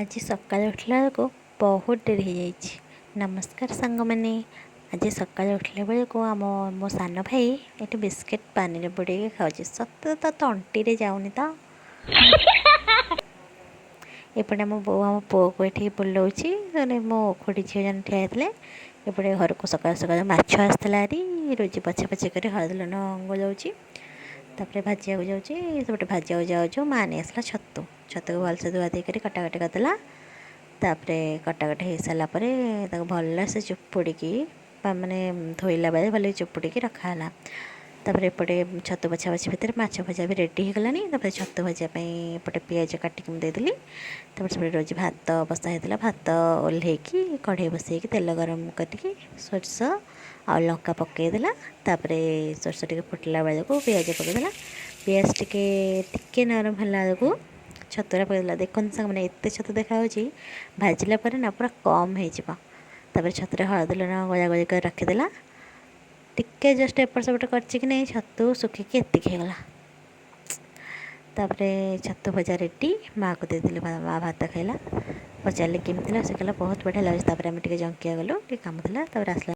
ଆଜି ସକାଳେ ଉଠିଲା ବେଳକୁ ବହୁତ ଡେରି ହେଇଯାଇଛି। ନମସ୍କାର ସାଙ୍ଗମାନେ। ଆଜି ସକାଳେ ଉଠିଲା ବେଳକୁ ମୋ ସାନ ଭାଇ ଏଠି ବିସ୍କିଟ୍ ପାନିରେ ବୁଡ଼େଇକି ଖାଉଛି। ସତ ତ ତଣ୍ଟିରେ ଯାଉନି ତ। ଏପଟେ ମୋ ବୋଉ ଆମ ପୁଅକୁ ଏଠି ବୁଲଉଛି। ମୋ ଖୁଡ଼ି ଝିଅ ଜଣେ ଠିଆ ହେଇଥିଲେ। ଏପଟେ ଘରକୁ ସକାଳୁ ସକାଳୁ ମାଛ ଆସିଥିଲା ହାରି। ରୋଜି ପଛେ ପଛେ କରି ହଳଦୀ ଲୁଣ ଯାଉଛି। ତାପରେ ଭାଜିବାକୁ ଯାଉଛି। ସେପଟେ ଭାଜିବାକୁ ଯାଉଛୁ ମାଆ ନେଇ ଆସିଲା ଛତୁକୁ ଭଲସେ ଧୁଆ ଧୋଇ କରି କଟାକଟି କରିଦେଲା। ତାପରେ କଟାକଟି ହେଇସାରିଲା ପରେ ତାକୁ ଭଲସେ ଚୁପୁଡ଼ିକି ମାନେ ଧୋଇଲା ବେଳେ ଭଲକି ଚୁପୁଡ଼ିକି ରଖା ହେଲା। ତାପରେ ଏପଟେ ଛତୁ ବଛା ବଛି ଭିତରେ ମାଛ ଭଜା ବି ରେଡ଼ି ହେଇଗଲାଣି। ତାପରେ ଛତୁ ଭଜିବା ପାଇଁ ଏପଟେ ପିଆଜ କାଟିକି ମୁଁ ଦେଇଦେଲି। ତାପରେ ସେପଟେ ରୋଜି ଭାତ ବସା ହେଇଥିଲା। ଭାତ ଓହ୍ଲେଇକି କଢ଼େଇ ବସେଇକି ତେଲ ଗରମ କରିକି ସୋରିଷ ଆଉ ଲଙ୍କା ପକାଇଦେଲା। ତାପରେ ସୋରିଷ ଟିକେ ଫୁଟିଲା ବେଳକୁ ପିଆଜ ପକାଇଦେଲା। ପିଆଜ ଟିକେ ନରମ ହେଲା ବେଳକୁ ଛତୁଟା ପକାଇଦେଲା। ଦେଖନ୍ତୁ ସାଙ୍ଗମାନେ ଏତେ ଛତୁ ଦେଖାହେଉଛି, ଭାଜିଲା ପରେ ନା ପୁରା କମ୍ ହେଇଯିବ। ତାପରେ ଛତୁରେ ହଳଦୀ ଲୁଣ ଗୋଳାଗୋଳି କରି ରଖିଦେଲା। ଟିକେ ଜଷ୍ଟ ଏପଟ ସେପଟ କରିଛି କି ନାହିଁ, ଛତୁ ଶୁଖିକି ଏତିକି ହେଇଗଲା। ତାପରେ ଛତୁ ଭଜା ରେଡ଼ି। ମାଆକୁ ଦେଇଦେଲି, ମାଆ ଭାତ ଖାଇଲା। ପଚାରିଲି କେମିତି ଥିଲା, ସେ କହିଲା ବହୁତ ବଢ଼ିଆ ଲାଗୁଛି। ତାପରେ ଆମେ ଟିକେ ଜଙ୍କିଆ ଗଲୁ, ଟିକେ କାମ ଥିଲା। ତାପରେ ଆସିଲା